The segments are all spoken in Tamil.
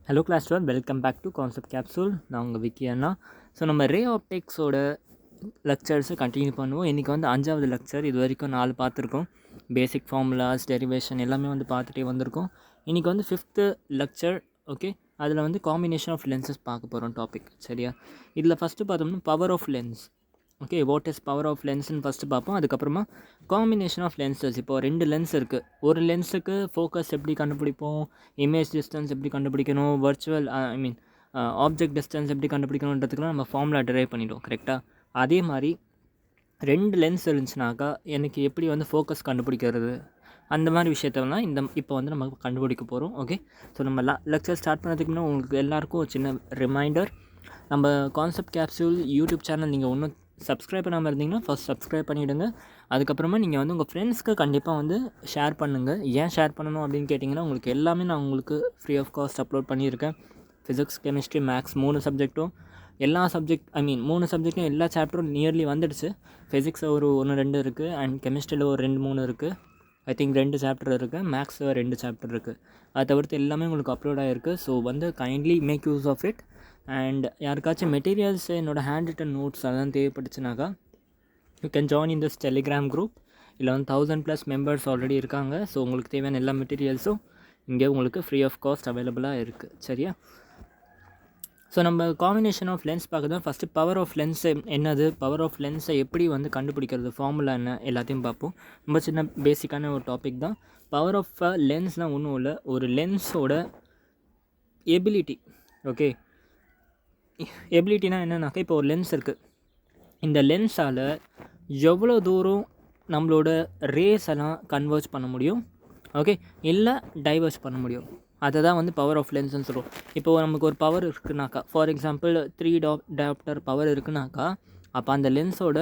Hello class 12 welcome back to concept capsule. நான் உங்கள் விக்கி அண்ணா. ஸோ நம்ம ரே ஆப்டிக்ஸோட லெக்சர்ஸை கண்டினியூ பண்ணுவோம். இன்றைக்கி வந்து 5வது லெக்சர். இது வரைக்கும் 4 பார்த்துருக்கோம். பேசிக் ஃபார்முலாஸ், டெரிவேஷன் எல்லாமே வந்து பார்த்துட்டே வந்திருக்கோம். இன்றைக்கி வந்து 5th லெக்சர். ஓகே, அதில் வந்து காம்பினேஷன் ஆஃப் லென்சஸ் பார்க்க போகிறோம் டாபிக். சரியா? இதில் ஃபஸ்ட்டு பார்த்தோம்னா power of lens. Okay, what is power of லென்ஸ்னு ஃபஸ்ட்டு பார்ப்போம். அதுக்கப்புறமா காம்பினேஷன் ஆஃப் லென்சஸ். இப்போ 2 லென்ஸ் இருக்குது. ஒரு லென்ஸுக்கு ஃபோக்கஸ் எப்படி கண்டுபிடிப்போம், இமேஜ் டிஸ்டன்ஸ் எப்படி கண்டுபிடிக்கணும், வர்ச்சுவல் ஆப்ஜெக்ட் டிஸ்டன்ஸ் எப்படி கண்டுபிடிக்கணுன்றதுக்குலாம் நம்ம ஃபார்முலா டிரைவ் பண்ணிவிடுவோம். கரெக்டாக? அதே மாதிரி 2 லென்ஸ் இருந்துச்சுனாக்கா எனக்கு எப்படி வந்து ஃபோக்கஸ் கண்டுபிடிக்கிறது, அந்த மாதிரி விஷயத்தெல்லாம் இப்போ வந்து நம்ம கண்டுபிடிக்க போகிறோம். ஓகே, ஸோ நம்ம லெக்சர் ஸ்டார்ட் பண்ணதுக்கு முன்னாடி உங்களுக்கு எல்லாேருக்கும் ஒரு சின்ன ரிமைண்டர். நம்ம கான்செப்ட் கேப்சூல் யூடியூப் சேனல் நீங்கள் ஒன்றும் சப்ஸ்கிரைப் பண்ணாமல் இருந்தீங்கன்னா ஃபஸ்ட் சப்ஸ்கிரைப் பண்ணிவிடுங்க. அதுக்கப்புறமா நீங்கள் வந்து உங்கள் ஃப்ரெண்ட்ஸ்க்கு கண்டிப்பாக வந்து ஷேர் பண்ணுங்கள். ஏன் ஷேர் பண்ணணும் அப்படின்னு கேட்டிங்கன்னா, உங்களுக்கு எல்லாமே நான் உங்களுக்கு ஃப்ரீ ஆஃப் காஸ்ட் அப்லோட் பண்ணியிருக்கேன். ஃபிசிக்ஸ், கெமிஸ்ட்ரி, மேக்ஸ் 3 சப்ஜெக்ட்டும், எல்லா சப்ஜெக்ட் 3 சப்ஜெக்ட்டும் எல்லா சாப்டரும் நியர்லி வந்துடுச்சு. ஃபிசிக்ஸ் ஒரு 1-2 இருக்குது, அண்ட் கெமிஸ்ட்ரியில் ஒரு 2-3 இருக்குது. ஐ திங்க் 2 சாப்டர் இருக்குது. மேக்ஸ் 2 சாப்டர் இருக்குது. அதை தவிர்த்து எல்லாமே உங்களுக்கு அப்லோட் ஆகிருக்கு. ஸோ வந்து kindly make use of it. And யாருக்காச்சும் மெட்டீரியல்ஸ் என்னோடய ஹேண்ட் ரிட்டன் நோட்ஸ் அதெல்லாம் தேவைப்பட்டுச்சுனாக்கா you can join in this Telegram group. இல்லை வந்து 1000+ மெம்பர்ஸ் ஆல்ரெடி இருக்காங்க. ஸோ உங்களுக்கு தேவையான எல்லா மெட்டீரியல்ஸும் இங்கே உங்களுக்கு ஃப்ரீ ஆஃப் காஸ்ட் அவைலபிளாக இருக்குது. சரியா? ஸோ நம்ம காம்பினேஷன் ஆஃப் லென்ஸ் பார்க்க தான் ஃபஸ்ட்டு பவர் ஆஃப் லென்ஸ் என்னது, பவர் ஆஃப் லென்ஸை எப்படி வந்து கண்டுபிடிக்கிறது, ஃபார்முலா என்ன, எல்லாத்தையும் பார்ப்போம். ரொம்ப சின்ன பேசிக்கான ஒரு டாபிக் தான். பவர் ஆஃப் லென்ஸ்னால் ஒன்றும் இல்லை, ஒரு லென்ஸோட எபிலிட்டி. ஓகே, எபிலிட்டினா என்னன்னாக்கா, இப்போ ஒரு லென்ஸ் இருக்குது. இந்த லென்ஸால் எவ்வளோ தூரம் நம்மளோட ரேஸ் எல்லாம் கன்வெர்ஜ் பண்ண முடியும், ஓகே, இல்லை டைவர்ஸ் பண்ண முடியும். அதை தான் வந்து பவர் ஆஃப் லென்ஸ்னு சொல்லுவோம். இப்போது நமக்கு ஒரு பவர் இருக்குனாக்கா, ஃபார் எக்ஸாம்பிள் 3 டயாப்டர் பவர் இருக்குனாக்கா, அப்போ அந்த லென்ஸோட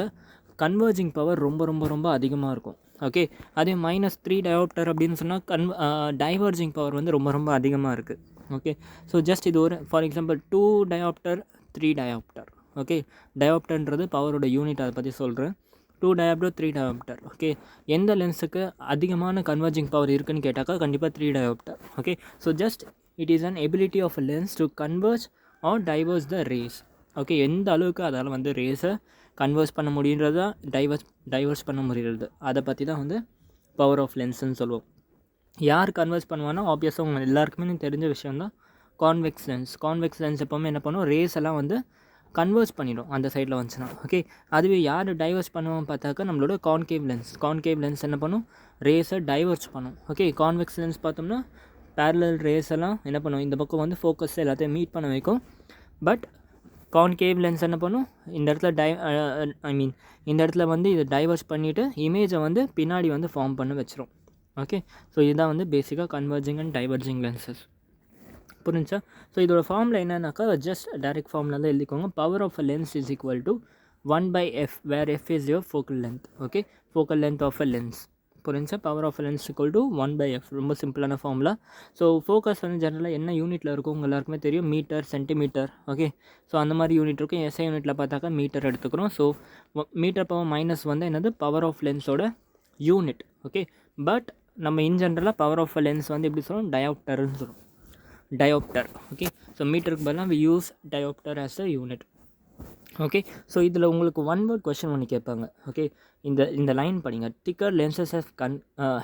கன்வர்ஜிங் பவர் ரொம்ப ரொம்ப ரொம்ப அதிகமாக இருக்கும். ஓகே, அதே -3 டயாப்டர் அப்படின்னு சொன்னால் டைவர்ஜிங் பவர் வந்து ரொம்ப ரொம்ப அதிகமாக இருக்குது. ஓகே, ஸோ ஜஸ்ட் இது ஒரு for example 2 dioptre 3 dioptre. Okay, டயாப்டர்ன்றது பவரோட யூனிட், அதை பற்றி சொல்கிறேன். 2 டயாப்டர் 3 டயாப்டர். ஓகே, எந்த லென்ஸுக்கு அதிகமான கன்வர்ஜிங் பவர் இருக்குதுன்னு கேட்டாக்கா கண்டிப்பாக 3 dioptre. Okay, so just it is an ability of a lens to converge or diverge the rays. Okay, எந்த அளவுக்கு அதால் வந்து ரேஸை கன்வர்ஸ் பண்ண முடியுன்றதா டைவர்ஸ் பண்ண முடிகிறது, அதை பற்றி தான் வந்து பவர் ஆஃப் லென்ஸ்ன்னு சொல்லுவோம். யார் கன்வர்ஸ் பண்ணுவான்னா, ஆப்வியஸாக உங்கள் எல்லாருக்குமே தெரிஞ்ச விஷயம் தான் கான்வெக்ஸ் லென்ஸ். கான்வெக்ஸ் லென்ஸ் எப்போவுமே என்ன பண்ணும், ரேஸ் எல்லாம் வந்து கன்வர்ஸ் பண்ணிடும் அந்த சைடில் வந்துச்சுன்னா. ஓகே, அதுவே யார் டைவர்ஸ் பண்ணுவோம் பார்த்தாக்கா நம்மளோட கான்கேவ் லென்ஸ். கான்கேவ் லென்ஸ் என்ன பண்ணும், ரேஸை டைவர்ஸ் பண்ணும். ஓகே, கான்வெக்ஸ் லென்ஸ் பார்த்தோம்னா பேரலல் ரேஸ் எல்லாம் என்ன பண்ணும், இந்த பக்கம் வந்து ஃபோக்கஸ் எல்லாத்தையும் மீட் பண்ண வைக்கும். பட் கான்கேவ் லென்ஸ் என்ன பண்ணும், இந்த இடத்துல இந்த இடத்துல வந்து இதை டைவர்ஸ் பண்ணிவிட்டு இமேஜை வந்து பின்னாடி வந்து ஃபார்ம் பண்ண வச்சிரும். ஓகே, ஸோ இதுதான் வந்து பேசிக்காக கன்வர்ஜிங் அண்ட் டைவர்ஜிங் லென்சஸ். புரிஞ்சா? ஸோ இதோட ஃபார்முலா என்னன்னாக்கா, ஜஸ்ட் டைரக்ட் ஃபார்முலா தான் எழுதிக்கோங்க. Power of a lens is equal to 1/f, where f is your focal length. Okay, focal length of a lens. புரிஞ்சா? Power of a lens equal to 1/f. ரொம்ப சிம்பிளான ஃபார்முலா. ஸோ ஃபோக்கஸ் வந்து ஜெனரலாக என்ன யூனிட்டில் இருக்கும் உங்கள் எல்லாருக்குமே தெரியும், மீட்டர், சென்டிமீட்டர். ஓகே, ஸோ அந்த மாதிரி யூனிட் இருக்கும். எஸ்ஐ யூனிட்டில் பார்த்தாக்கா மீட்டர் எடுத்துக்கிறோம். ஸோ மீட்டர் பவர் மைனஸ் வந்து என்னது, பவர் ஆஃப் லென்ஸோட யூனிட். ஓகே, பட் நம்ம இன் ஜென்ரலாக பவர் ஆஃப் அ லென்ஸ் வந்து எப்படி சொல்லுவோம், டயாப்டர்னு சொல்லுவோம். டயோப்டர். ஓகே, ஸோ மீட்டருக்கு பதிலாக we use dioptre as a unit. Okay, so இதில் உங்களுக்கு ஒன் வேர்ட் கொஸ்டின் ஒன்று கேட்பாங்க. ஓகே, இந்த லைன் படிங்க. Thicker lenses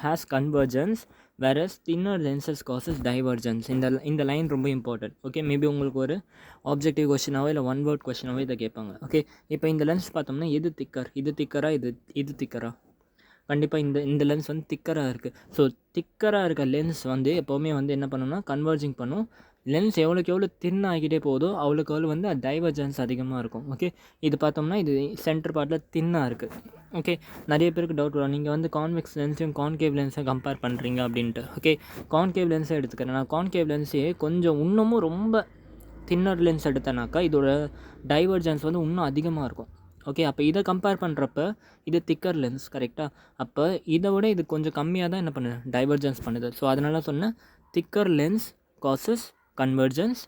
has convergence whereas thinner lenses causes divergence. இந்த லைன் ரொம்ப இம்பார்ட்டன்ட். ஓகே, மேபி உங்களுக்கு ஒரு ஆப்ஜெக்டிவ் கொஸ்டினாவோ இல்லை ஒன் வேர்ட் கொஸ்டினாவோ இதை கேட்பாங்க. ஓகே, இப்போ இந்த லென்ஸ் பார்த்தோம்னா எது திக்கர், இது திக்கரா, இது திக்கரா? கண்டிப்பாக இந்த லென்ஸ் வந்து திக்கராக இருக்குது. ஸோ திக்கராக இருக்க லென்ஸ் வந்து எப்போவுமே வந்து என்ன பண்ணணும்னா கன்வர்ஜிங் பண்ணும். லென்ஸ் எவ்வளோக்கு எவ்வளோ தின் ஆகிட்டே போதோ அவ்வளோக்கு எவ்வளோ வந்து டைவர்ஜன்ஸ் அதிகமாக இருக்கும். ஓகே, இது பார்த்தோம்னா இது சென்டர் பார்ட்டில் தின்னாக இருக்குது. ஓகே, நிறைய பேருக்கு டவுட் வரும், நீங்கள் வந்து கான்வெக்ஸ் லென்ஸையும் கான்கேவ் லென்ஸையும் கம்பேர் பண்ணுறீங்க அப்படின்ட்டு. ஓகே, கான்கேவ் லென்ஸை எடுத்துக்கிறேன் நான். கான்கேவ் லென்ஸே கொஞ்சம் இன்னமும் ரொம்ப தின்னர் லென்ஸ் எடுத்தேனாக்கா இதோட டைவர்ஜன்ஸ் வந்து இன்னும் அதிகமாக இருக்கும். ஓகே, அப்போ இதை கம்பேர் பண்ணுறப்ப இது திக்கர் லென்ஸ். கரெக்டாக? அப்போ இதை விட இது கொஞ்சம் கம்மியாக தான் என்ன பண்ணுது, டைவர்ஜன்ஸ் பண்ணுது. ஸோ அதனால சொன்னேன், thicker lens causes convergence,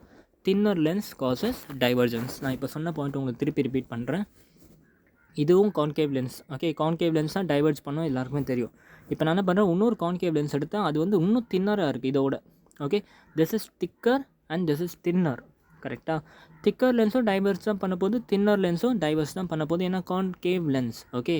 thinner lens causes divergence. நான் இப்போ சொன்ன பாயிண்ட் உங்களுக்கு திருப்பி ரிப்பீட் பண்ணுறேன். இதுவும் concave lens. Okay, concave lens தான் டைவர்ஜ் பண்ணோம், எல்லாருக்குமே தெரியும். இப்போ நான் என்ன பண்ணுறேன், இன்னொரு கான்கேவ் லென்ஸ் எடுத்தால் அது வந்து இன்னும் தின்னராக இருக்குது இதோட. Okay, this is thicker and this is thinner. கரெக்டாக? திக்கர் லென்ஸும் டைவர்ஸ் தான் பண்ண போது, தின்னர் லென்ஸும் டைவர்ஸ் தான் பண்ண போது. ஏன்னா கான்கேவ் லென்ஸ். ஓகே,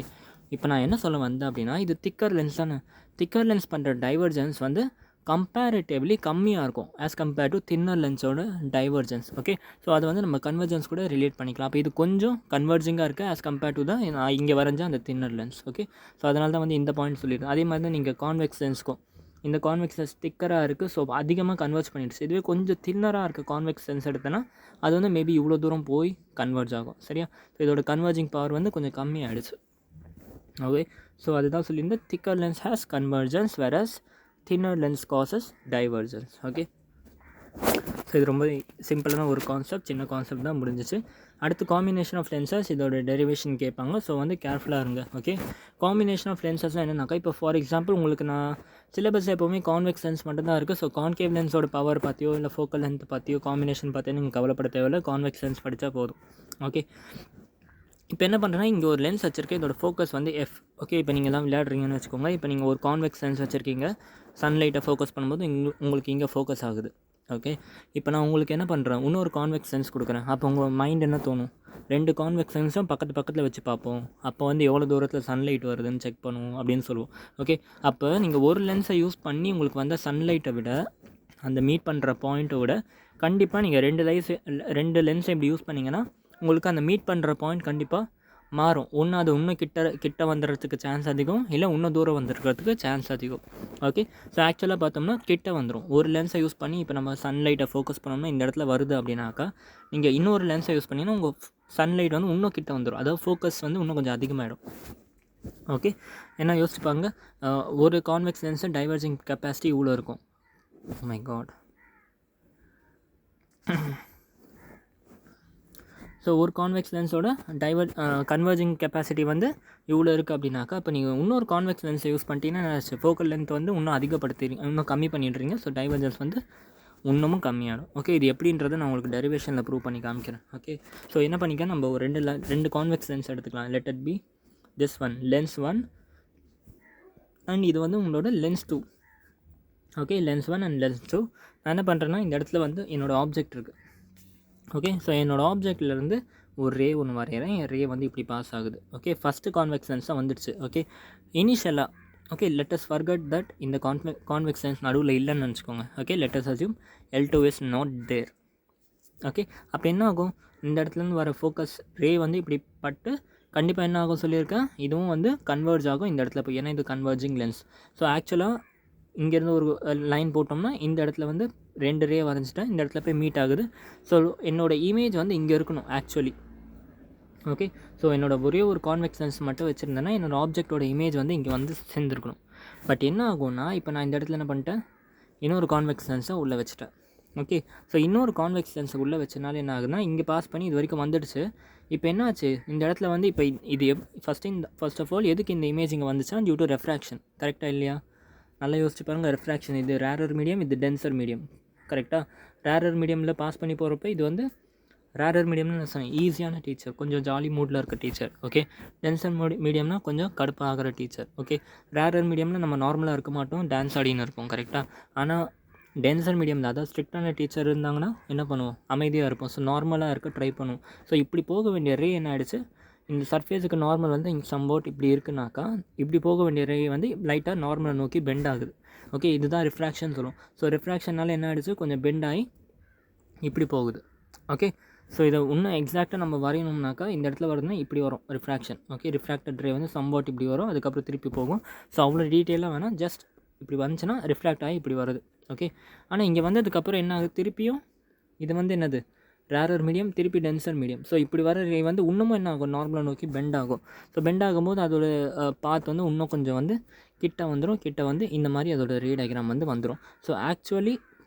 இப்போ நான் என்ன சொல்ல வந்தேன் அப்படின்னா, இது திக்கர் லென்ஸ் தானே. திக்கர் லென்ஸ் பண்ணுற டைவர்ஜென்ஸ் வந்து கம்பேரிட்டிவ்லி கம்மியாக இருக்கும் ஆஸ் கம்பேர்ட் டு தின்னர் லென்ஸோட டைவர்ஜென்ஸ். ஓகே, ஸோ அதை வந்து நம்ம கன்வர்ஜென்ஸ் கூட ரிலேட் பண்ணிக்கலாம். அப்போ இது கொஞ்சம் கன்வர்ஜிங்காக இருக்குது ஆஸ் கம்பேர்ட் டு தான் நான் இங்கே வரைஞ்ச அந்த தின்னர் லென்ஸ். ஓகே, ஸோ அதனால தான் வந்து இந்த பாயிண்ட் சொல்லியிருக்கேன். அதே மாதிரி தான் நீங்கள் கான்வெக்ஸ் லென்ஸ்க்கும், இந்த கான்வெக்ஸ் லென்ஸ் திக்கராக இருக்குது, ஸோ அதிகமாக கன்வெர்ஜ் பண்ணிடுச்சு. இதுவே கொஞ்சம் தின்னராக இருக்க கான்வெக்ஸ் லென்ஸ் எடுத்தேன்னா அது வந்து மேபி இவ்வளோ தூரம் போய் கன்வெர்ஜ் ஆகும். சரியா? ஸோ இதோட கன்வர்ஜிங் பவர் வந்து கொஞ்சம் கம்மியாகிடுச்சு. ஓகே, ஸோ அதுதான் சொல்லியிருந்தேன். Thicker lens has convergence whereas thinner lens causes divergence. Okay, so இது ரொம்ப சிம்பிளான ஒரு கான்செப்ட், சின்ன கான்செப்ட் தான், முடிஞ்சிச்சு. அடுத்து காம்பினேஷன் ஆஃப் லென்சஸ், இதோட டெரிவேஷன் கேட்பாங்க. ஸோ வந்து கேர்ஃபுல்லாக இருங்க. ஓகே, காம்பினேஷன் ஆஃப் லென்சஸ்லாம் என்னன்னாக்கா, இப்போ ஃபார் எக்ஸாம்பிள் உங்களுக்கு நான் சிலபஸ் எப்போவுமே கான்வெக்ஸ் லென்ஸ் மட்டும் தான் இருக்குது. ஸோ கான்கேவ் லென்ஸோட பவர் பார்த்தியோ இல்லை ஃபோக்கல் லென்த் பார்த்தியோ காம்பினேஷன் பார்த்தியோ நீங்கள் கவலைப்பட தேவையில்லை. கான்வெக்ஸ் லென்ஸ் படித்தா போதும். ஓகே, இப்போ என்ன பண்ணுறேன்னா, இங்கே ஒரு லென்ஸ் வச்சுருக்கேன். இதோட ஃபோக்கஸ் வந்து எஃப். ஓகே, இப்போ நீங்கள் எல்லாம் விளையாடுறீங்கன்னு வச்சுக்கோங்க. இப்போ நீங்கள் ஒரு கான்வெக்ஸ் லென்ஸ் வச்சுருக்கீங்க. சன்லைட்டை ஃபோக்கஸ் பண்ணும்போது உங்களுக்கு இங்கே ஃபோக்கஸ் ஆகுது. ஓகே, இப்போ நான் உங்களுக்கு என்ன பண்ணுறேன், இன்னொரு கான்வெக்ஸ் லென்ஸ் கொடுக்குறேன். அப்போ உங்கள் மைண்ட் என்ன தோணும், 2 கான்வெக்ஸ் லென்ஸும் பக்கத்தில் வச்சு பார்ப்போம். அப்போ வந்து எவ்வளோ தூரத்தில் சன்லைட் வருதுன்னு செக் பண்ணுவோம் அப்படின்னு சொல்லுவோம். ஓகே, அப்போ நீங்கள் ஒரு லென்ஸை யூஸ் பண்ணி உங்களுக்கு வந்த சன்லைட்டை விட, அந்த மீட் பண்ணுற பாயிண்ட்டை விட கண்டிப்பாக நீங்கள் 2 லென்ஸை இப்படி யூஸ் பண்ணிங்கன்னா உங்களுக்கு அந்த மீட் பண்ணுற பாயிண்ட் கண்டிப்பாக மாறும். ஒன்று அது இன்னும் கிட்ட வந்துடுறதுக்கு சான்ஸ் அதிகம், இல்லை இன்னும் தூரம் வந்துருக்கிறதுக்கு சான்ஸ் அதிகம். ஓகே, ஸோ ஆக்சுவலாக பார்த்தோம்னா கிட்ட வந்துடும். ஒரு லென்ஸை யூஸ் பண்ணி இப்போ நம்ம சன்லைட்டை ஃபோக்கஸ் பண்ணோம்னா இந்த இடத்துல வருது அப்படின்னாக்கா, நீங்கள் இன்னொரு லென்ஸை யூஸ் பண்ணிங்கன்னா உங்கள் சன்லைட் வந்து இன்னும் கிட்ட வந்துடும். அதாவது ஃபோக்கஸ் வந்து இன்னும் கொஞ்சம் அதிகமாகிடும். ஓகே, ஏன்னா யோசிச்சுப்பாங்க, ஒரு கான்வெக்ஸ் லென்ஸு டைவர்ஜிங் கெப்பாசிட்டி இவ்வளோ இருக்கும். Oh my God. ஸோ ஒரு கான்வெக்ஸ் லென்ஸோட கன்வர்ஜிங் கெப்பாசிட்டி வந்து இவ்வளோ இருக்குது அப்படின்னாக்கா, இப்போ நீங்கள் இன்னொரு கான்வெக்ஸ் லென்ஸை யூஸ் பண்ணிட்டீங்கன்னா ஃபோக்கல் லென்த் வந்து இன்னும் அதிகப்படுத்துறீங்க, இன்னும் கம்மி பண்ணிடுறீங்க. ஸோ டைவர்ஜன்ஸ் வந்து இன்னமும் கம்மியாகும். ஓகே, இது எப்படின்றத நான் உங்களுக்கு டெரிவேஷனில் ப்ரூவ் பண்ணி காமிக்கிறேன். ஓகே, ஸோ என்ன பண்ணிக்கலாம், நம்ம ஒரு ரெண்டு கான்வெக்ஸ் லென்ஸ் எடுத்துக்கலாம். Let it B this one, lens 1 and இது வந்து உங்களோட lens 2. Okay, lens 1 and lens 2. நான் என்ன பண்ணுறேன்னா, இந்த இடத்துல வந்து என்னோடய ஆப்ஜெக்ட் இருக்குது. ஓகே, ஸோ என்னோடய ஆப்ஜெக்ட்லேருந்து ஒரு ரே ஒன்று வரைகிறேன். என் ரே வந்து இப்படி பாஸ் ஆகுது. ஓகே, ஃபஸ்ட்டு கான்வெக்ஸ் லென்ஸ் தான் வந்துடுச்சு. ஓகே, இனிஷியலாக okay let us forget that இந்த கான்வெக்ஸ் லென்ஸ் நடுவில் இல்லைன்னு நினச்சிக்கோங்க. Okay, let us assume L2 is not there. Okay, அப்போ என்ன ஆகும், இந்த இடத்துலேருந்து வர ஃபோக்கஸ் ரே வந்து இப்படி பட்டு கண்டிப்பாக என்ன ஆகும் சொல்லியிருக்கேன், இதுவும் வந்து கன்வர்ஜ் ஆகும் இந்த இடத்துல போய். ஏன்னா இது கன்வர்ஜிங் லென்ஸ். ஸோ ஆக்சுவலாக இங்கேருந்து ஒரு லைன் போட்டோம்னா இந்த இடத்துல வந்து 2 ரே வரைஞ்சிட்டேன், இந்த இடத்துல போய் மீட் ஆகுது. ஸோ என்னோடய இமேஜ் வந்து இங்கே இருக்கணும் ஆக்சுவலி. ஓகே, ஸோ என்னோடய ஒரே ஒரு கான்வெக்ஸ் லென்ஸ் மட்டும் வச்சுருந்தேன்னா என்னோடய ஆப்ஜெக்டோட இமேஜ் வந்து இங்கே வந்து சேர்ந்துருக்கணும். பட் என்ன ஆகும்னா, இப்போ நான் இந்த இடத்துல என்ன பண்ணிட்டேன், இன்னொரு கான்வெக்ஸ் லென்ஸை உள்ளே வச்சுட்டேன். ஓகே, ஸோ இன்னொரு கான்வெக்ஸ் லென்ஸை உள்ளே வச்சனால என்ன ஆகுதுன்னா, இங்கே பாஸ் பண்ணி இது வரைக்கும் வந்துடுச்சு. இப்போ என்ன ஆச்சு, இந்த இடத்துல வந்து இப்போ இது ஃபர்ஸ்ட் ஆஃப் ஆல் எதுக்கு இந்த இமேஜ் இங்கே வந்துச்சுன்னா, டியூ டு ரெஃப்ராக்ஷன். கரெக்டாக இல்லையா? நல்லா யோசிச்சு பாருங்கள். ரெஃப்ராக்ஷன், இது ரேரர் மீடியம், இது டென்சர் மீடியம். கரெக்டாக? ரேரர் மீடியமில் பாஸ் பண்ணி போகிறப்ப இது வந்து ரேரர் மீடியம்னு நான் சொன்னேன், ஈஸியான டீச்சர், கொஞ்சம் ஜாலி மூடில் இருக்க டீச்சர். ஓகே, டென்சர் மீடியம்னா கொஞ்சம் கடுப்பாகிற டீச்சர். ஓகே, ரேரர் மீடியம்னா நம்ம நார்மலாக இருக்க மாட்டோம், டான்ஸ் ஆடின்னு இருப்போம். கரெக்டாக? ஆனால் டென்சர் மீடியமில் அதாவது ஸ்ட்ரிக்டான டீச்சர் இருந்தாங்கன்னா என்ன பண்ணுவோம், அமைதியாக இருப்போம். ஸோ நார்மலாக இருக்க ட்ரை பண்ணுவோம். ஸோ இப்படி போக வேண்டிய ரே என்ன ஆகிடுச்சு, இந்த சர்ஃபேஸுக்கு நார்மல் வந்து இங்கே சம்போட் இப்படி இருக்குனாக்கா, இப்படி போக வேண்டிய ரே வந்து லைட்டாக நார்மலை நோக்கி பெண்ட் ஆகுது. ஓகே, இதுதான் ரிஃப்ராக்ஷன் சொல்லுவோம். ஸோ ரிஃப்ராக்ஷனால் என்ன ஆகிடுச்சு, கொஞ்சம் பெண்ட் ஆகி இப்படி போகுது. ஓகே, ஸோ இதை இன்னும் எக்ஸாக்டாக நம்ம வரையணும்னாக்கா இந்த இடத்துல வருதுன்னா இப்படி வரும் ரிஃப்ராக்ஷன். ஓகே, ரிஃப்ராக்டட் ரே வந்து சம்போட் இப்படி வரும், அதுக்கப்புறம் திருப்பி போகும். ஸோ அவ்வளோ டீட்டெயிலாக வேணால், ஜஸ்ட் இப்படி வந்துச்சுன்னா ரிஃப்ராக்ட் ஆகி இப்படி வருது. ஓகே, ஆனால் இங்கே வந்ததுக்கப்புறம் என்ன ஆகுது, திருப்பியும் இது வந்து என்னது, ரேரர் மீடியம், திருப்பி டென்சர் மீடியம். ஸோ இப்படி வர ரே வந்து இன்னமும் என்ன ஆகும், நார்மலாக நோக்கி பெண்ட் ஆகும். ஸோ பெண்ட் ஆகும்போது அதோட பாத் வந்து இன்னும் கொஞ்சம் வந்து கிட்ட வந்துடும். கிட்ட வந்து இந்த மாதிரி அதோட ரே டயக்ராம் வந்து வந்துடும். ஸோ ஆக்சுவலி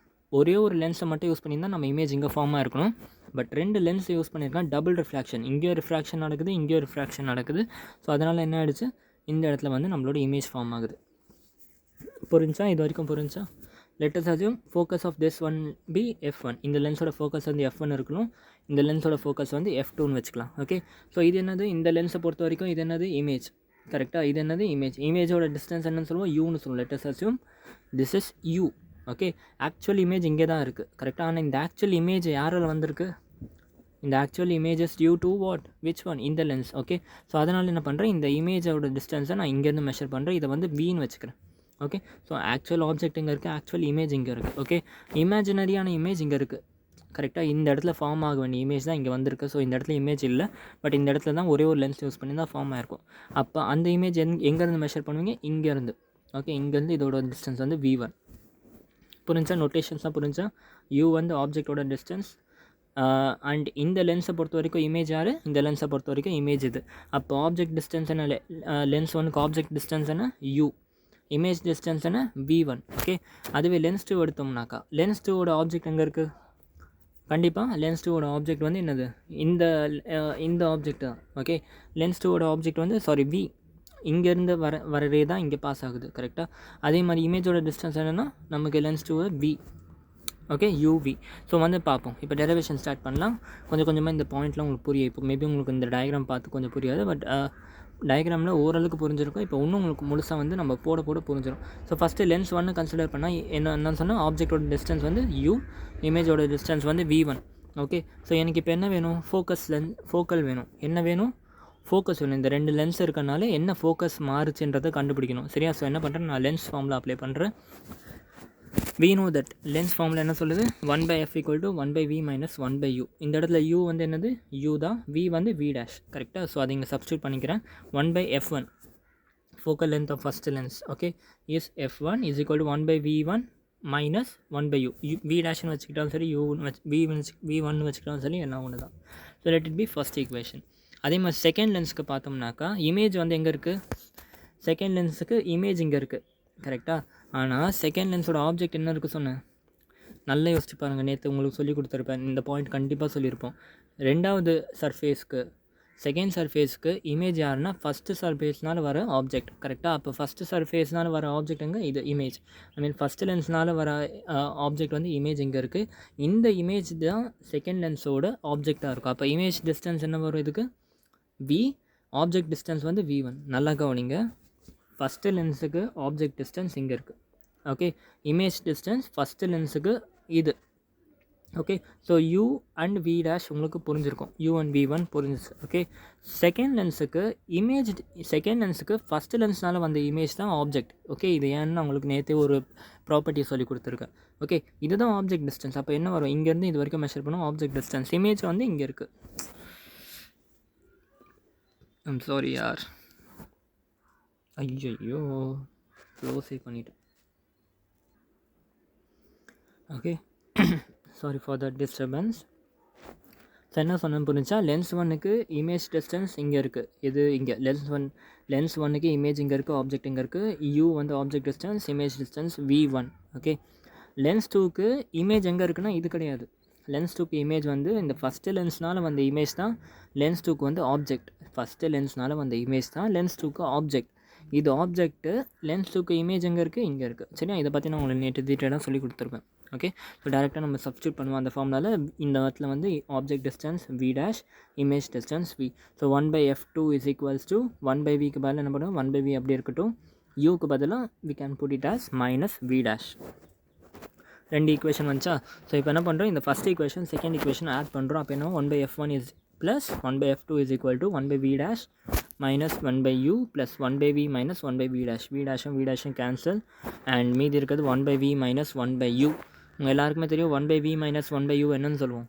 ஒரே ஒரு லென்ஸை மட்டும் யூஸ் பண்ணி தான் நம்ம இமேஜ் இங்கே ஃபார்மாக இருக்கணும். பட் 2 லென்ஸ் யூஸ் பண்ணியிருக்கேன், டபுள் ரிஃப்ராக்ஷன். இங்கேயும் ரிஃப்ராக்ஷன் நடக்குது, இங்கேயும் ரிஃப்ராக்ஷன் நடக்குது. ஸோ அதனால் என்ன ஆகிடுச்சு, இந்த இடத்துல வந்து நம்மளோட இமேஜ் ஃபார்ம் ஆகுது. புரிஞ்சா? இது வரைக்கும் புரிஞ்சா? let us assume focus of this one be f1. இந்த லென்ஸோட ஃபோக்கஸ் வந்து f1 இருக்கணும், இந்த லென்ஸோட ஃபோக்கஸ் வந்து f2ன்னு வச்சுக்கலாம். ஓகே, ஸோ இது என்னது, இந்த லென்ஸை பொறுத்த வரைக்கும் இது என்னது, இமேஜ். கரெக்டாக? இது என்னது, இமேஜ். இமேஜோட டிஸ்டன்ஸ் என்னன்னு சொல்லுவோம், யூன்னு சொல்லுவோம். let us assume this is u. Okay, actual image இங்கே தான் இருக்குது கரெக்டாக. ஆனால் இந்த ஆக்சுவல் இமேஜ் யாரால் வந்திருக்கு? இந்த actual images due to what, which one, இந்த லென்ஸ். ஓகே, ஸோ அதனால் என்ன பண்ணுறேன், இந்த இமேஜோட டிஸ்டன்ஸை நான் இங்கேருந்து மெஷர் பண்ணுறேன். இதை வந்து வின்னு வச்சுக்கிறேன். ஓகே, ஸோ ஆக்சுவல் ஆப்ஜெக்ட் இங்கே இருக்குது, ஆக்சுவல் இமேஜ் இங்கே இருக்குது. ஓகே, இமேஜினரியான இமேஜ் இங்கே இருக்குது கரெக்டாக. இந்த இடத்துல ஃபார்ம் ஆக வேண்டிய இமேஜ் தான் இங்கே வந்திருக்கு. ஸோ இந்த இடத்துல இமேஜ் இல்லை, பட் இந்த இடத்துல தான் ஒரே ஒரு லென்ஸ் யூஸ் பண்ணி தான் ஃபார்ம் ஆகிருக்கும். அப்போ அந்த இமேஜ் எங்கேருந்து மெஷர் பண்ணுவீங்க? இங்கேருந்து. ஓகே, இங்கேருந்து இதோட டிஸ்டன்ஸ் வந்து v1. புரிஞ்சா? நோட்டேஷன்ஸ்லாம் புரிஞ்சா? u வந்து ஆப்ஜெக்டோட டிஸ்டன்ஸ், அண்ட் இந்த லென்ஸை பொறுத்த வரைக்கும் இமேஜ் யார்? இந்த லென்ஸை பொறுத்த வரைக்கும் இமேஜ் இது. அப்போ ஆப்ஜெக்ட் டிஸ்டன்ஸ் என்ன? லென்ஸ் ஒனுக்கு ஆப்ஜெக்ட் டிஸ்டன்ஸ் என்ன? u. இமேஜ் டிஸ்டன்ஸ் என்ன? v1. ஓகே, அதுவே லென்ஸ் 2 எடுத்தோம்னாக்கா, லென்ஸ் 2ஓட ஆப்ஜெக்ட் எங்கே இருக்குது? கண்டிப்பாக லென்ஸ் 2ஓட ஆப்ஜெக்ட் வந்து என்னது? இந்த ஆப்ஜெக்ட் தான். ஓகே, லென்ஸ் 2ஓட ஆப்ஜெக்ட் வந்து v. இங்கேருந்து வர ரே தான் இங்கே பாஸ் ஆகுது கரெக்டாக. அதே மாதிரி இமேஜோட டிஸ்டன்ஸ் என்னென்னா நமக்கு lens 2 v. Okay, uv. So வந்து பார்ப்போம். இப்போ டெரிவேஷன் ஸ்டார்ட் பண்ணலாம். கொஞ்சம் கொஞ்சமாக இந்த பாயிண்ட்லாம் உங்களுக்கு புரியும். இப்போ மேபி உங்களுக்கு இந்த டயக்ராம் பார்த்து கொஞ்சம் புரியாது, பட் டயக்ராமில் ஓரளவுக்கு புரிஞ்சிருக்கும். இப்போ இன்னும் உங்களுக்கு முழுசாக வந்து நம்ம போட புரிஞ்சிடும். ஸோ ஃபஸ்ட்டு லென்ஸ் 1 கன்சிடர் பண்ணால் என்னன்னு சொன்னால் ஆப்ஜெக்டோட டிஸ்டன்ஸ் வந்து u, இமேஜோட டிஸ்டன்ஸ் வந்து v1. ஓகே, ஸோ எனக்கு இப்போ என்ன வேணும்? ஃபோக்கல் வேணும். என்ன வேணும்? ஃபோக்கஸ் வேணும். இந்த 2 லென்ஸ் இருக்கனால என்ன ஃபோக்கஸ் மாறுச்சுன்றதை கண்டுபிடிக்கணும். சரியா? ஸோ என்ன பண்ணுறேன், நான் லென்ஸ் ஃபார்மில் அப்ளை பண்ணுறேன். we know that லென்ஸ் ஃபார்மில் என்ன சொல்லுது? 1/f = 1/v - 1/u. இந்த இடத்துல u வந்து என்னது? u தான். v வந்து v டேஷ் கரெக்டாக. ஸோ அதை இங்கே சப்ஸ்டியூட் பண்ணிக்கிறேன். 1/f1 focal length of first lens okay is f1 = 1/v1 - 1/u. v டேஷ்னு வச்சுக்கிட்டாலும் சரி, v1 வச்சுக்கிட்டாலும் சரி, என்ன ஒன்று தான். So let it be first equation. அதே மாதிரி செகண்ட் லென்ஸுக்கு பார்த்தோம்னாக்கா இமேஜ் வந்து எங்கே இருக்குது? செகண்ட் லென்ஸுக்கு இமேஜ் இங்கே இருக்குது கரெக்டாக. ஆனால் செகண்ட் லென்ஸோட ஆப்ஜெக்ட் என்ன இருக்குது சொன்னேன்? நல்லா யோசிச்சு பாருங்கள். நேற்று உங்களுக்கு சொல்லி கொடுத்துருப்பேன், இந்த பாயிண்ட் கண்டிப்பாக சொல்லியிருப்போம். ரெண்டாவது சர்ஃபேஸ்க்கு, செகண்ட் சர்ஃபேஸ்க்கு இமேஜ் யாருன்னா ஃபஸ்ட்டு சர்ஃபேஸ்னால் வர ஆப்ஜெக்ட் கரெக்டாக. அப்போ ஃபஸ்ட்டு சர்ஃபேஸ்னால் வர ஆப்ஜெக்ட் எங்கே? இது இமேஜ். ஃபஸ்ட்டு லென்ஸ்னால் வர ஆப்ஜெக்ட் வந்து இமேஜ் இங்கே இருக்குது. இந்த இமேஜ் தான் செகண்ட் லென்ஸோட ஆப்ஜெக்டாக இருக்கும். அப்போ இமேஜ் டிஸ்டன்ஸ் என்ன வரும் இதுக்கு? v. ஆப்ஜெக்ட் டிஸ்டன்ஸ் வந்து v1. நல்லா கவனிங்க, ஃபஸ்ட்டு லென்ஸுக்கு ஆப்ஜெக்ட் டிஸ்டன்ஸ் இங்கே இருக்குது. ஓகே, இமேஜ் டிஸ்டன்ஸ் ஃபஸ்ட்டு லென்ஸுக்கு இது. Okay, so u and v dash உங்களுக்கு புரிஞ்சிருக்கும். u அண்ட் v1 புரிஞ்சிச்சு. ஓகே, செகண்ட் லென்ஸுக்கு ஃபஸ்ட்டு லென்ஸ்னால் வந்த இமேஜ் தான் ஆப்ஜெக்ட். ஓகே, இது ஏன்னு உங்களுக்கு நேற்றே ஒரு ப்ராப்பர்ட்டி சொல்லி கொடுத்துருக்கேன். ஓகே, இதுதான் ஆப்ஜெக்ட் டிஸ்டன்ஸ். அப்போ என்ன வரும்? இங்கேருந்து இது வரைக்கும் மெஷர் பண்ணுவோம் ஆப்ஜெக்ட் டிஸ்டன்ஸ். இமேஜ் வந்து இங்கே இருக்குது. ஐம் சாரி யார், ஐயோ க்ளோஸே பண்ணிட்டேன். Okay, sorry for the disturbance. So என்ன சொன்னேன்னு புரிஞ்சா, லென்ஸ் 1க்கு இமேஜ் டிஸ்டன்ஸ் இங்கே இருக்குது. இது இங்கே லென்ஸ் 1க்கு இமேஜ் இங்கே இருக்குது, ஆப்ஜெக்ட் இங்கே இருக்குது. u வந்து object distance, image distance v1. Okay, lens 2க்கு இமேஜ் எங்கே இருக்குன்னா இது கிடையாது. லென்ஸ் 2க்கு இமேஜ் வந்து இந்த ஃபஸ்ட்டு லென்ஸ்னால் வந்த இமேஜ் தான் லென்ஸ் 2க்கு வந்து ஆப்ஜெக்ட். ஃபஸ்ட்டு லென்ஸ்னால் வந்த இமேஜ் தான் லென்ஸ் 2க்கு ஆப்ஜெக்ட். இது ஆப்ஜெக்ட்டு. லென்ஸ் 2க்கு இமேஜ் எங்கே இருக்குது? இங்கே இருக்குது. சரியா? இதை பற்றி நான் உங்களுக்கு நேற்று டீட்டெயிலாக சொல்லி கொடுத்துருப்பேன். ஓகே, ஸோ டேரெக்டாக நம்ம சப்ஸ்டியூட் பண்ணுவோம் அந்த ஃபார்ம்னால. இந்த இடத்துல வந்து object distance v dash, image distance v. So 1/f2 = 1/vக்கு பதிலாக என்ன பண்ணுவோம்? 1/v அப்படி இருக்கட்டும். uக்கு பதிலாக we can put it as -v dash. 2 equation வந்துச்சா? ஸோ இப்போ என்ன பண்ணுறோம்? இந்த first equation second equation add பண்ணுறோம். அப்போ என்ன? 1/f1 + 1/f2 = 1/v dash - 1/u + 1/v - 1/v dash. v டேஷும் கேன்சல், அண்ட் மீதி இருக்கிறது 1/v - 1/u. உங்கள் எல்லாருக்குமே தெரியும் 1/v - 1/u என்னன்னு சொல்லுவோம்?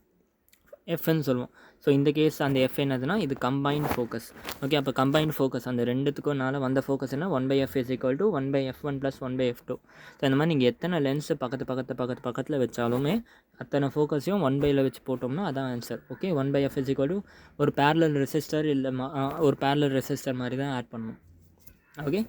fன்னு சொல்லுவோம். ஸோ இந்த கேஸ் அந்த f என்னதுன்னா இது கம்பைன்ட் ஃபோக்கஸ். ஓகே, அப்போ கம்பைன்ட் ஃபோக்கஸ் அந்த ரெண்டுத்துக்கும்னால வந்த ஃபோக்கஸ் என்ன? 1/f = 1/f1 + 1/f2. ஸோ இந்த மாதிரி நீங்கள் எத்தனை லென்ஸு பக்கத்தில் வச்சாலுமே அத்தனை ஃபோக்கஸையும் 1/ல வச்சு போட்டோம்னா அதான் ஆன்சர். ஓகே, 1/f = ஒரு பேரலல் ரெசிஸ்டர் இல்லை ஒரு பேரலல் ரெசிஸ்டர் மாதிரி தான் ஆட் பண்ணணும். ஓகே,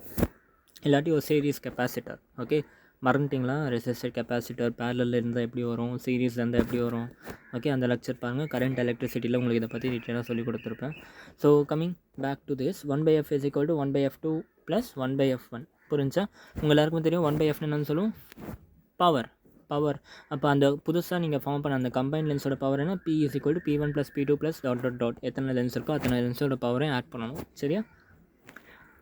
இல்லாட்டி ஒரு சீரிஸ் கெப்பாசிட்டர். ஓகே, மறந்துட்டிங்களா? ரெசிஸ்டர் கெப்பாசிட்டர் பேரலில் இருந்தால் எப்படி வரும், சீரீஸில் இருந்தால் எப்படி வரும்? ஓகே, அந்த லெக்சர் பாருங்கள். கரண்ட் எலக்ட்ரிசிட்டியில் உங்களுக்கு இதை பற்றி டீட்டெயிலாக சொல்லி கொடுத்துருப்பேன். So coming back to this, 1/f = 1/f2 + 1/f1. புரிஞ்சா? உங்கள் எல்லாருக்கும் தெரியும் 1/f என்னன்னு சொல்லுவோம்? பவர். அப்போ அந்த புதுசாக நீங்கள் ஃபார்ம் பண்ண அந்த கம்பைன் லென்ஸோட பவர் என்ன? p = p1 + p2 + ... எத்தனை லென்ஸ் இருக்கோ அத்தனை லென்ஸோட பவரையும் ஆட் பண்ணணும். சரியா?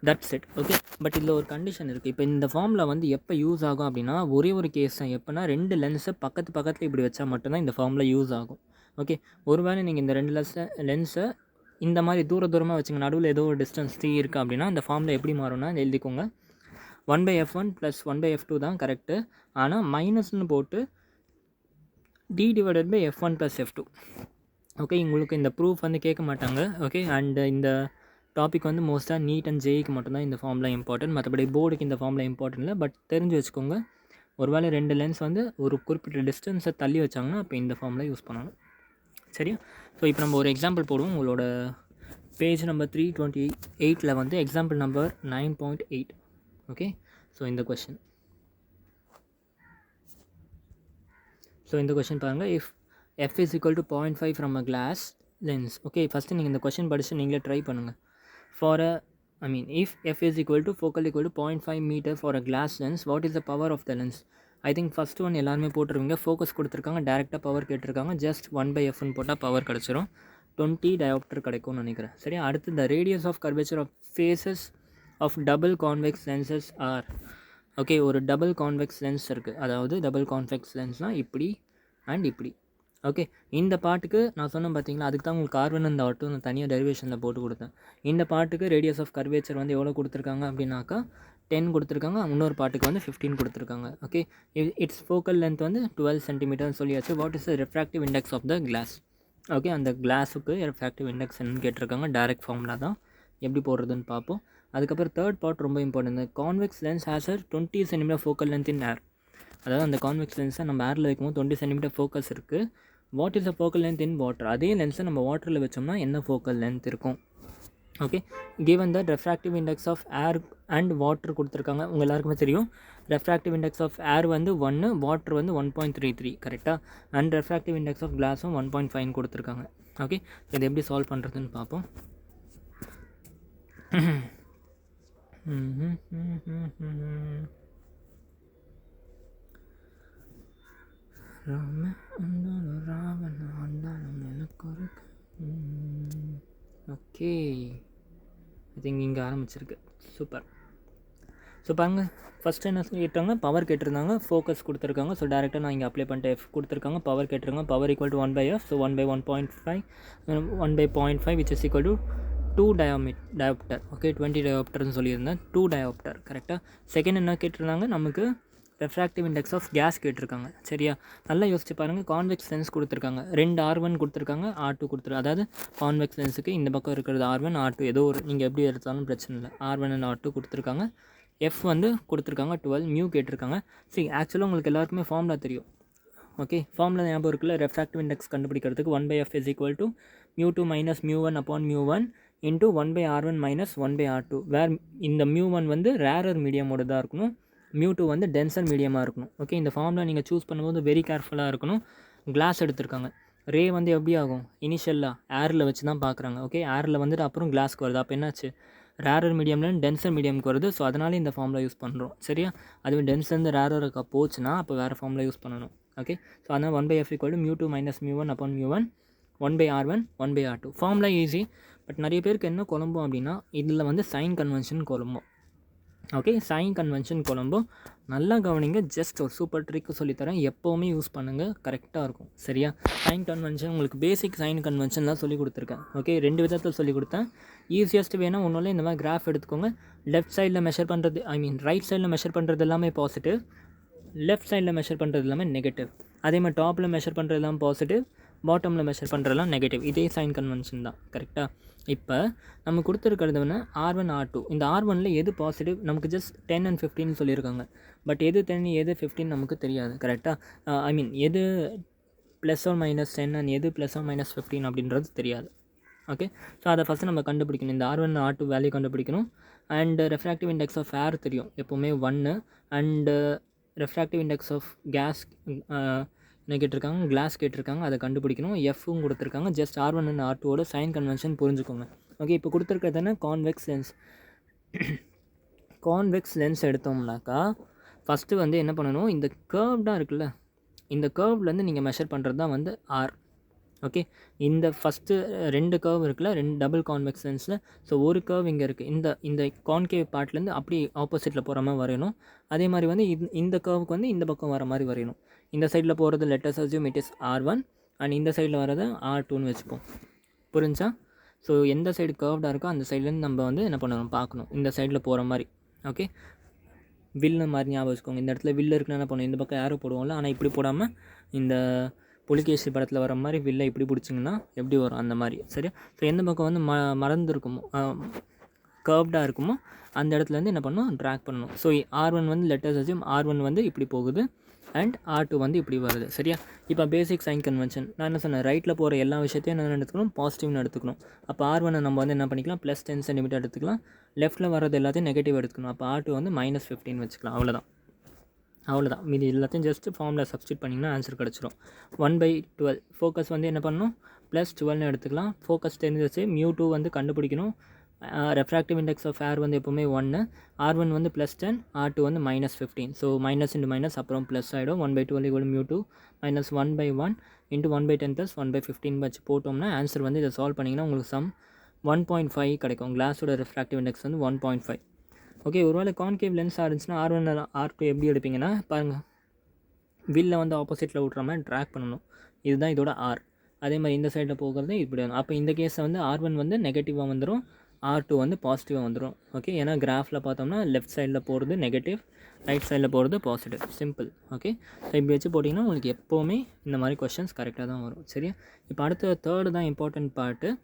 That's it. ஓகே, பட் இதில் ஒரு கண்டிஷன் இருக்குது. இப்போ இந்த ஃபார்மில் வந்து எப்போ யூஸ் ஆகும் அப்படின்னா ஒரே ஒரு கேஸ் தான். எப்போனா 2 லென்ஸை பக்கத்தில் இப்படி வச்சா மட்டும்தான் இந்த ஃபார்மில் யூஸ் ஆகும். ஓகே, ஒருவேளை நீங்கள் இந்த 2 லென்ஸை இந்த மாதிரி தூரமாக வச்சுங்க, நடுவில் ஏதோ ஒரு டிஸ்டன்ஸ் t இருக்குது அப்படின்னா இந்த ஃபார்மில் எப்படி மாறும்னா எழுதிக்கோங்க, 1/f1 + 1/f2 தான் கரெக்டு. ஆனால் மைனஸ்னு போட்டு d/f1 + f2. ஓகே, உங்களுக்கு இந்த ப்ரூஃப் வந்து கேட்க மாட்டாங்க. ஓகே, அண்ட் இந்த டாபிக் வந்து மோஸ்ட்டாக நீட் அண்ட் ஜேஇக்கு மட்டும்தான் இந்த ஃபார்மில் இம்பார்ட்டன்ட். மற்றபடி போர்டுக்கு இந்த ஃபார்மில் இம்பார்ட்டன்ட் இல்லை. பட் தெரிஞ்சு வச்சுக்கோங்க, ஒருவேளை 2 லென்ஸ் வந்து ஒரு குறிப்பிட்ட டிஸ்டன்ஸை தள்ளி வச்சாங்கன்னா அப்போ இந்த ஃபார்மில் யூஸ் பண்ணணும். சரியா? ஸோ இப்போ நம்ம ஒரு எக்ஸாம்பிள் போடுவோம். உங்களோட பேஜ் நம்பர் 328 வந்து எக்ஸாம்பிள் நம்பர் 9.8. ஓகே, ஸோ இந்த கொஷின் பாருங்கள். If f is equal to 0.5 from a glass lens. Okay, first நீங்கள் இந்த கொஷின் படித்து நீங்களே ட்ரை பண்ணுங்கள். if f is equal to focal equal to 0.5 meter for a glass lens, what is the power of the lens? I think first one எல்லாருமே போட்டுருவீங்க. ஃபோக்கஸ் கொடுத்துருக்காங்க, டேரெக்டாக பவர் கேட்டிருக்காங்க. ஜஸ்ட் 1/fன்னு போட்டால் பவர் கிடச்சிரும். 20 diopter கிடைக்கும்னு நினைக்கிறேன். சரி, அடுத்து the radius of curvature of faces of double convex lenses are. Okay, ஒரு டபுள் கான்வெக்ஸ் லென்ஸ் இருக்குது. அதாவது டபுள் கான்வெக்ஸ் லென்ஸ்னால் இப்படி அண்ட் இப்படி. ஓகே, இந்த பாட்டுக்கு நான் சொன்னேன் பார்த்தீங்களா, அதுக்கு தான் உங்களுக்கு R1 and R2 நான் தனியாக டெரிவேஷனில் போட்டு கொடுத்தேன். இந்த பாட்டுக்கு ரேடியஸ் ஆஃப் கர்வேச்சர் வந்து எவ்வளோ கொடுத்துருக்காங்க அப்படின்னாக்கா 10 கொடுத்துருக்காங்க. இன்னொரு பாட்டுக்கு வந்து 15 கொடுத்துருக்காங்க. ஓகே, இட்ஸ் ஃபோக்கல் லென்த் வந்து 12 சென்டிமீட்டர்னு சொல்லியாச்சு. What is the refractive index of the glass? Okay, அந்த கிளாஸுக்கு ரெஃப்ராக்டிவ் இண்டெக்ஸ் என்னன்னு கேட்டிருக்காங்க. டைரக்ட் ஃபார்முலா தான், எப்படி போடுறதுன்னு பார்ப்போம். அதுக்கப்புறம் தேர்ட் பார்ட் ரொம்ப இம்பார்ட்டன்ட். இந்த convex lens has a 20 centimetre focal length in air. அதாவது அந்த கான்வெக்ஸ் லென்ஸை நம்ம ஏரில் வைக்கும்போது 20 சென்டிமீட்டர் ஃபோக்கஸ் இருக்குது. What is the focal length in water? அதே லென்ஸை நம்ம வாட்டரில் வச்சோம்னா என்ன ஃபோக்கல் லென்த் இருக்கும்? Okay, given that refractive index of air and water கொடுத்துருக்காங்க. உங்கள் எல்லாருக்குமே தெரியும் refractive index of air வந்து 1, வாட்டர் வந்து 1.33 கரெக்டாக. அண்ட் refractive index of glassும் 1.5 கொடுத்துருக்காங்க. ஓகே, இது எப்படி சால்வ் பண்ணுறதுன்னு பார்ப்போம். ஓகே, ஐ திங்க் இங்கே ஆரம்பிச்சிருக்கு. சூப்பர். ஸோ பாருங்கள், ஃபஸ்ட்டு என்ன கேட்டாங்க, பவர் கேட்டிருந்தாங்க, ஃபோக்கஸ் கொடுத்துருக்காங்க. ஸோ டேரெக்டாக நான் இங்கே அப்ளை பண்ணிட்டு எஃப் கொடுத்துருக்காங்க, பவர் கேட்டிருக்காங்க. Power equal to 1/f. So 1/1.5 1/0.5 which is equal to 2 diopter. Okay, 20 diopterன்னு சொல்லியிருந்தேன். 2 diopter கரெக்டாக. செகண்ட் என்ன கேட்டிருந்தாங்க, நமக்கு ரெஃப்ராக்டிவ் இண்டெக்ஸ் ஆஃப் கேஸ் கேட்டிருக்காங்க. சரியா? நல்லா யோசிச்சு பாருங்கள். கான்வெக்ஸ் லென்ஸ் கொடுத்துருக்காங்க, 2 R1 கொடுத்துருக்காங்க, R2 கொடுத்துருக்காங்க. அதாவது கான்வெக்ஸ் லென்ஸுக்கு இந்த பக்கம் இருக்கிறது R1 R2 ஏதோ ஒரு நீங்கள் எப்படி எடுத்தாலும் பிரச்சனை இல்லை. R1 and R2 கொடுத்துருக்காங்க. எஃப் வந்து கொடுத்துருக்காங்க 12, மியூ கேட்டிருக்காங்க. சரி, ஆக்சுவலாக உங்களுக்கு எல்லாருக்குமே ஃபார்முலா தெரியும். ஓகே, ஃபார்முலா ஞாபகம் இருக்குல்ல, ரெஃப்ராக்டிவ் இண்டெக்ஸ் கண்டுபிடிக்கிறதுக்கு 1/f is equal to μ2 minus μ1 upon μ1 into 1/r1 minus 1/r2. வேர் இந்த μ1 வந்து ரேரர் மீடியமோட தான் இருக்கணும், μ2 வந்து டென்சர் மீடியமாக இருக்கணும். ஓகே, இந்த ஃபார்முலா நீங்கள் சூஸ் பண்ணும்போது வெரி கேர்ஃபுல்லாக இருக்கணும். கிளாஸ் எடுத்திருக்காங்க. ரே வந்து எப்படி ஆகும், இனிஷியலாக ஏரில் வச்சு தான் பார்க்குறாங்க. ஓகே, ஏரில் வந்துட்டு அப்புறம் கிளாஸ்க்கு வருது. அப்போ என்னாச்சு, ரேரர் மீடியம்லேருந்து டென்சர் மீடியம்க்கு வருது. ஸோ அதனால இந்த ஃபார்முலா யூஸ் பண்ணுறோம். சரியா? அதுவே டென்ஸ்லேருந்து ரேரருக்கு போச்சுன்னா அப்போ வேறு ஃபார்முலா யூஸ் பண்ணணும். ஓகே, ஸோ அதனால் 1/f = μ2 minus μ1 upon μ1 1/r1 1/r2. Formula easy. But நிறைய பேருக்கு என்ன குழம்பும் அப்படின்னா இதில் வந்து சைன் கன்வென்ஷன் குழம்பும். ஓகே, சைன் கன்வென்ஷன் குழம்பும் நல்லா கவனிங்க. ஜஸ்ட் ஒரு சூப்பர் ட்ரிக்கு சொல்லித்தரேன், எப்போவுமே யூஸ் பண்ணுங்கள், கரெக்டாக இருக்கும். சரியா? சைன் கன்வென்ஷன் உங்களுக்கு பேசிக் சைன் கன்வென்ஷன்லாம் சொல்லி கொடுத்துருக்கேன். ஓகே, 2 விதத்தில் சொல்லி கொடுத்தேன். ஈஸியஸ்ட் வேணும் ஒன்றும் இந்த மாதிரி கிராஃப் எடுத்துக்கோங்க. லெஃப்ட் சைடில் மெஷர் பண்ணுறது, ரைட் சைடில் மெஷர் பண்ணுறது எல்லாமே பாசிட்டிவ், லெஃப்ட் சைடில் மெஷர் பண்ணுறது எல்லாமே நெகட்டிவ். அதே மாதிரி டாப்பில் மெஷர் பண்ணுறது எல்லாம் பாசிட்டிவ், பாட்டமில் மெஷர் பண்ணுறதுலாம் நெகட்டிவ். இதே சைன் கன்வென்ஷன் தான். கரெக்டாக? இப்போ நம்ம கொடுத்துருக்கிறது வந்து R1 R2. இந்த R1ல் எது பாசிட்டிவ், நமக்கு ஜஸ்ட் 10 and 15 சொல்லியிருக்காங்க. பட் எது 10 எது 15 நமக்கு தெரியாது. கரெக்டாக? எது +or -10 and எது +or -15 அப்படின்றது தெரியாது. ஓகே, ஸோ அதை ஃபஸ்ட்டு நம்ம கண்டுபிடிக்கணும். இந்த R1 R2 வேல்யூ கண்டுபிடிக்கணும். And refractive index of air தெரியும் எப்போவுமே 1. And refractive index of glass என்ன கேட்டிருக்காங்க, கிளாஸ் கேட்டிருக்காங்க, அதை கண்டுபிடிக்கணும். எஃப்பும் கொடுத்துருக்காங்க. ஜஸ்ட் R1 and R2ஓட சைன் கன்வென்ஷன் புரிஞ்சுக்கோங்க. ஓகே, இப்போ கொடுத்துருக்கிறது என்ன, கான்வெக்ஸ் லென்ஸ். கான்வெக்ஸ் லென்ஸ் எடுத்தோம்னாக்கா ஃபஸ்ட்டு வந்து என்ன பண்ணணும், இந்த கர்வ்டாக இருக்குல்ல, இந்த கர்வ்லேருந்து நீங்கள் மெஷர் பண்ணுறது தான் வந்து R. ஓகே, இந்த ஃபஸ்ட்டு 2 கர்வ் இருக்குல்ல, 2 டபுள் கான்வெக்ஸ் லென்ஸில். ஸோ ஒரு கர்வ் இங்கே இருக்குது, இந்த கான்கேவ் பார்ட்லேருந்து அப்படி ஆப்போசிட்டில் போகிற மாதிரி வரையணும். அதே மாதிரி வந்து இந்த கர்வுக்கு வந்து இந்த பக்கம் வர மாதிரி வரையணும். இந்த சைடில் போகிறது let's assume it is R1 and இந்த சைடில் வரது R2ன்னு வச்சுப்போம். புரிஞ்சா? ஸோ எந்த சைடு கர்வ்டாக இருக்கோ அந்த சைட்லேருந்து நம்ம வந்து என்ன பண்ணணும் பார்க்கணும், இந்த சைடில் போகிற மாதிரி. ஓகே, வில்லு மாதிரி ஞாபகம் வச்சுக்கோங்க. இந்த இடத்துல வில்லு இருக்குன்னு என்ன பண்ணுவோம், இந்த பக்கம் ஏரோ போடுவோம்ல, ஆனால் இப்படி போடாமல் இந்த புலிகேசி படத்தில் வர மாதிரி வில்லை இப்படி பிடிச்சிங்கன்னா எப்படி வரும் அந்த மாதிரி. சரியா? ஸோ எந்த பக்கம் வந்து மறந்துருக்குமோ கர்வ்டாக இருக்குமோ அந்த இடத்துலேருந்து என்ன பண்ணணும், ட்ராக் பண்ணணும். ஸோ R1 வந்து லெட்டர்ஸ் அஸ்யூம் R1 வந்து இப்படி போகுது அண்ட் R2 வந்து இப்படி வருது. சரியா? இப்போ பேசிக் சைன் கன்வென்ஷன் நான் என்ன சொன்னேன், ரைட்டில் போகிற எல்லா விஷயத்தையும் என்ன எடுத்துக்கணும், பாசிட்டிவ்னு எடுத்துக்கணும். அப்போ R1 நம்ம வந்து என்ன பண்ணிக்கலாம், +10 சென்டிமீட்டர் எடுத்துக்கலாம். லெஃப்ட்டில் வரது எல்லாத்தையும் நெகட்டிவ் எடுத்துக்கணும். அப்போ R2 வந்து -15 வச்சுக்கலாம். அவ்வளோதான். மீதி எல்லாத்தையும் ஜஸ்ட் ஃபார்மில் சப்ஸ்டியூட் பண்ணிங்கன்னா ஆன்சர் கிடச்சிரும். 1/12 ஃபோக்கஸ் வந்து என்ன பண்ணணும், +12ன்னு எடுத்துக்கலாம். ஃபோக்கஸ் தெரிஞ்சிச்சு. μ2 வந்து கண்டுபிடிக்கணும். ரெஃப்ராக்டிவ் இண்டெக்ஸ் ஆஃப் ஏர் வந்து எப்போவுமே 1. R1 வந்து +10, R2 வந்து -15. ஸோ மைனஸ் இன்ட்டு மைனஸ் அப்புறம் ப்ளஸ் ஆகிடும். 1/12 = μ2 -1/1 × 1/10 + 1/15 வச்சு போட்டோம்னா ஆன்சர் வந்து இதை சால்வ் பண்ணிங்கன்னா உங்களுக்கு சம் 1.5 கிடைக்கும். கிளாஸோட ரெஃப்ராக்டிவ் இண்டெக்ஸ் வந்து 1.5. ஓகே, ஒருவேளை கான்கேவ் லென்ஸாக இருந்துச்சுன்னா R1 R2 எப்படி எடுப்பீங்கன்னா பாருங்கள், வில்லை வந்து ஆப்போசிட்டில் விட்ற மாதிரி ட்ராக் பண்ணணும். இதுதான் இதோட R. அதே மாதிரி இந்த சைடில் போகிறது இப்படி வரும். அப்போ இந்த கேஸில் வந்து R1 வந்து நெகட்டிவாக வந்துடும், R2 வந்து பாசிட்டிவாக வந்துடும். ஓகே, ஏன்னா கிராஃபில் பார்த்தோம்னா லெஃப்ட் சைடில் போகிறது நெகட்டிவ், ரைட் சைடில் போகிறது பாசிட்டிவ். சிம்பிள். ஓகே, ஸோ இப்படி வச்சு போட்டிங்கன்னா உங்களுக்கு எப்போவுமே இந்த மாதிரி கொஷின்ஸ் கரெக்டாக தான் வரும். சரியா? இப்போ அடுத்த தேர்டு தான் இம்பார்ட்டன்ட் பார்ட்டு.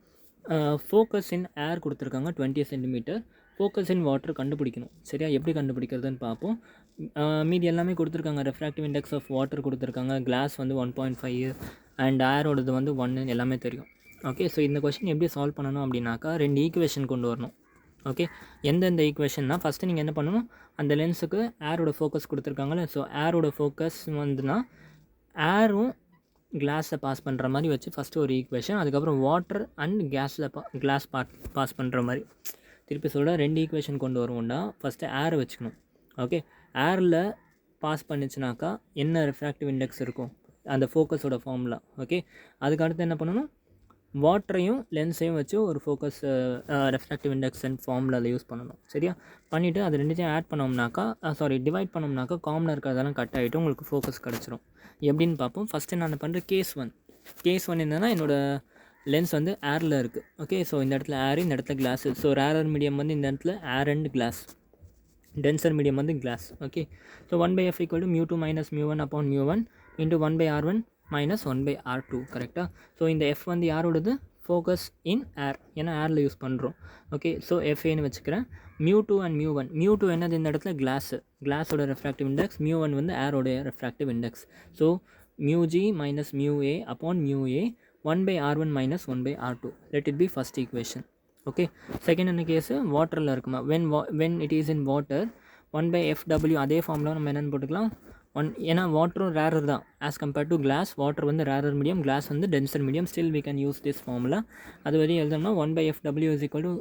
ஃபோக்கஸ் இன் ஏர் கொடுத்துருக்காங்க 20 சென்டிமீட்டர். ஃபோக்கஸ் இன் வாட்டர் கண்டுபிடிக்கணும். சரியா? எப்படி கண்டுபிடிக்கிறதுன்னு பார்ப்போம். மீதி எல்லாமே கொடுத்துருக்காங்க. ரெஃப்ராக்டிவ் இண்டெக்ஸ் ஆஃப் வாட்டர் கொடுத்துருக்காங்க. கிளாஸ் வந்து 1.5 அண்ட் ஏரோடது வந்து 1 எல்லாமே தெரியும். ஓகே, ஸோ இந்த கொஷின் எப்படி சால்வ் பண்ணணும் அப்படின்னாக்கா 2 ஈக்குவேஷன் கொண்டு வரணும். ஓகே, எந்தெந்த ஈக்குவேஷன்னா ஃபஸ்ட்டு நீங்கள் என்ன பண்ணணும், அந்த லென்ஸுக்கு ஏரோட ஃபோக்கஸ் கொடுத்துருக்காங்களே, ஸோ ஏரோட ஃபோக்கஸ் வந்துன்னா ஏரும் கிளாஸை பாஸ் பண்ணுற மாதிரி வச்சு ஃபஸ்ட்டு ஒரு ஈக்குவேஷன், அதுக்கப்புறம் வாட்டர் அண்ட் கிளாஸ் பாஸ் பண்ணுற மாதிரி. திருப்பி சொல்ல 2 ஈக்குவேஷன் கொண்டு வருவோம்னா ஃபஸ்ட்டு ஏரை வச்சுக்கணும். ஓகே, ஏரில் பாஸ் பண்ணிச்சுனாக்கா என்ன ரெஃப்ராக்டிவ் இண்டெக்ஸ் இருக்கும், அந்த ஃபோக்கஸோட ஃபார்முலா. ஓகே, அதுக்கு அடுத்து என்ன பண்ணணும், வாட்டரையும் லென்ஸையும் வச்சு ஒரு ஃபோக்கஸ் ரெஃப்ராக்டிவ் இண்டெக்ஸ் அண்ட் ஃபார்முலாவில் யூஸ் பண்ணணும். சரியா? பண்ணிவிட்டு அது ரெண்டுத்தையும் ஆட் பண்ணோம்னாக்கா டிவைட் பண்ணோம்னாக்கா காமனாக இருக்கிறதெல்லாம் கட் ஆகிட்டு உங்களுக்கு ஃபோக்கஸ் கிடச்சிரும். எப்படின்னு பார்ப்போம். ஃபஸ்ட்டு நான் பண்ணுற கேஸ் ஒன் என்னென்னா, என்னோடய லென்ஸ் வந்து ஏரில் இருக்குது. ஓகே, ஸோ இந்த இடத்துல ஏர், இந்த இடத்துல கிளாஸு. ஸோ ரேரர் மீடியம் வந்து இந்த இடத்துல air and glass, denser medium வந்து glass. Okay, so 1/f = μ2 - μ1 / μ1 × 1/r1 - 1/r2. கரெக்டாக? ஸோ இந்த எஃப் வந்து யாரோடது, ஃபோக்கஸ் இன் ஏர், ஏன்னா ஏரில் யூஸ் பண்ணுறோம். ஓகே, ஸோ எஃப்ஏன்னு வச்சுக்கிறேன். μ2 அண்ட் μ1 என்னது, இந்த இடத்துல கிளாஸோட ரெஃப்ராக்டிவ் இண்டெக்ஸ், μ1 வந்து ஏரோடைய refractive index. So μg - μa / μa 1/r1 - 1/r2. let it be first equation. Okay, second என்ன கேஸு, வாட்டரில் இருக்குமா, when it is in water 1/fw. அதே ஃபார்முலா நம்ம என்னென்னு போட்டுக்கலாம், ஏன்னா வாட்டரும் ரேரர் தான் as compared to glass. Water வந்து ரேரர் மீடியம், கிளாஸ் வந்து denser medium. Still we can use this formula. அது வரையும் எழுதணும்னா 1/fw =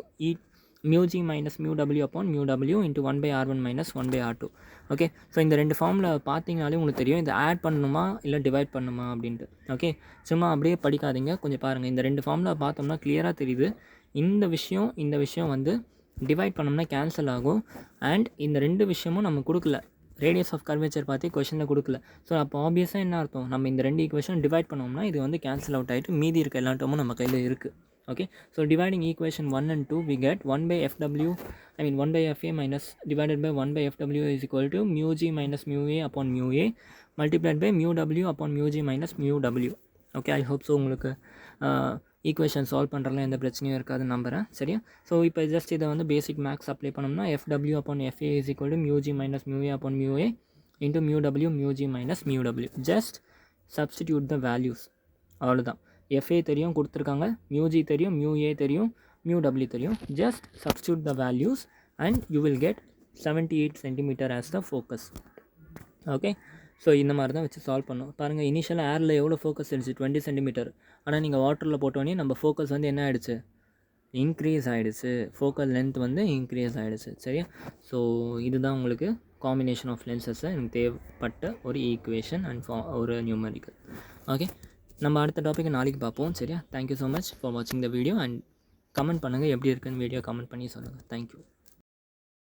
μg - μw / μw × 1/r1 - 1/r2. Okay, so இந்த 2 ஃபார்முலா பார்த்தீங்கனாலே உங்களுக்கு தெரியும் இதை ஆட் பண்ணணுமா இல்லை டிவைட் பண்ணணுமா அப்படின்ட்டு. ஓகே, சும்மா அப்படியே படிக்காதீங்க, கொஞ்சம் பாருங்கள். இந்த 2 ஃபார்முலா பார்த்தோம்னா கிளியராக தெரியுது. இந்த விஷயம் வந்து டிவைட் பண்ணோம்னா கேன்சல் ஆகும். அண்ட் இந்த 2 விஷயமும் நம்ம கொடுக்கல, ரேடியஸ் ஆஃப் கர்வேச்சர் பார்த்து கொஷனில் கொடுக்கல. ஸோ அப்போ ஆப்வியஸாக என்ன அர்த்தம், நம்ம இந்த 2 ஈக்குவேஷன் டிவைட் பண்ணோம்னா இது வந்து கேன்சல் அவுட் ஆகிட்டு மீதி இருக்க எல்லா டேர்மும் நம்ம கையில் இருக்குது. Okay, so dividing equation 1 and 2 we get 1/fw, 1/fa divided by 1/fw = μg - μa / μa multiplied by μw / μg - μw. Okay, I hope so உங்களுக்கு ஈக்குவேஷன் சால்வ் பண்ணுறதுலாம் எந்த பிரச்சனையும் இருக்காதுன்னு நம்புகிறேன். சரியா? ஸோ இப்போ ஜஸ்ட் இதை வந்து பேசிக் மேக்ஸ் அப்ளை பண்ணோம்னா fw / fa = μg - μa / μa into μw μg - μw. Just substitute the values, அவ்வளோதான். fa தெரியும் கொடுத்துருக்காங்க, μg தெரியும், μa தெரியும், μw தெரியும். Just substitute the values and you will get 78 centimetre as the focus. Okay, so இந்த மாதிரி தான் வச்சு சால்வ் பண்ணோம். பாருங்கள், இனிஷியலாக ஏரில் எவ்வளோ ஃபோக்கஸ் இருந்துச்சு, 20 சென்டிமீட்டர். ஆனால் நீங்கள் வாட்டரில் போட்டோன்னே நம்ம ஃபோக்கஸ் வந்து என்ன ஆகிடுச்சு, இன்க்ரீஸ் ஆகிடுச்சு. ஃபோக்கல் லென்த் வந்து இன்க்ரீஸ் ஆகிடுச்சு. சரியா? ஸோ இதுதான் உங்களுக்கு காம்பினேஷன் ஆஃப் லென்சஸை எனக்கு தேவைப்பட்ட ஒரு ஈக்குவேஷன் அண்ட் ஒரு நியூமரிக்கல். ஓகே, நம்ம அடுத்த டாப்பிக்கை நாளைக்கு பார்ப்போம். சரியா? தேங்க்யூ ஸோ மச் ஃபார் வாட்சிங் த வீடியோ அண்ட் கமெண்ட் பண்ணுங்கள், எப்படி இருக்குன்னு வீடியோ கமெண்ட் பண்ணி சொல்லுங்கள். தேங்க்யூ.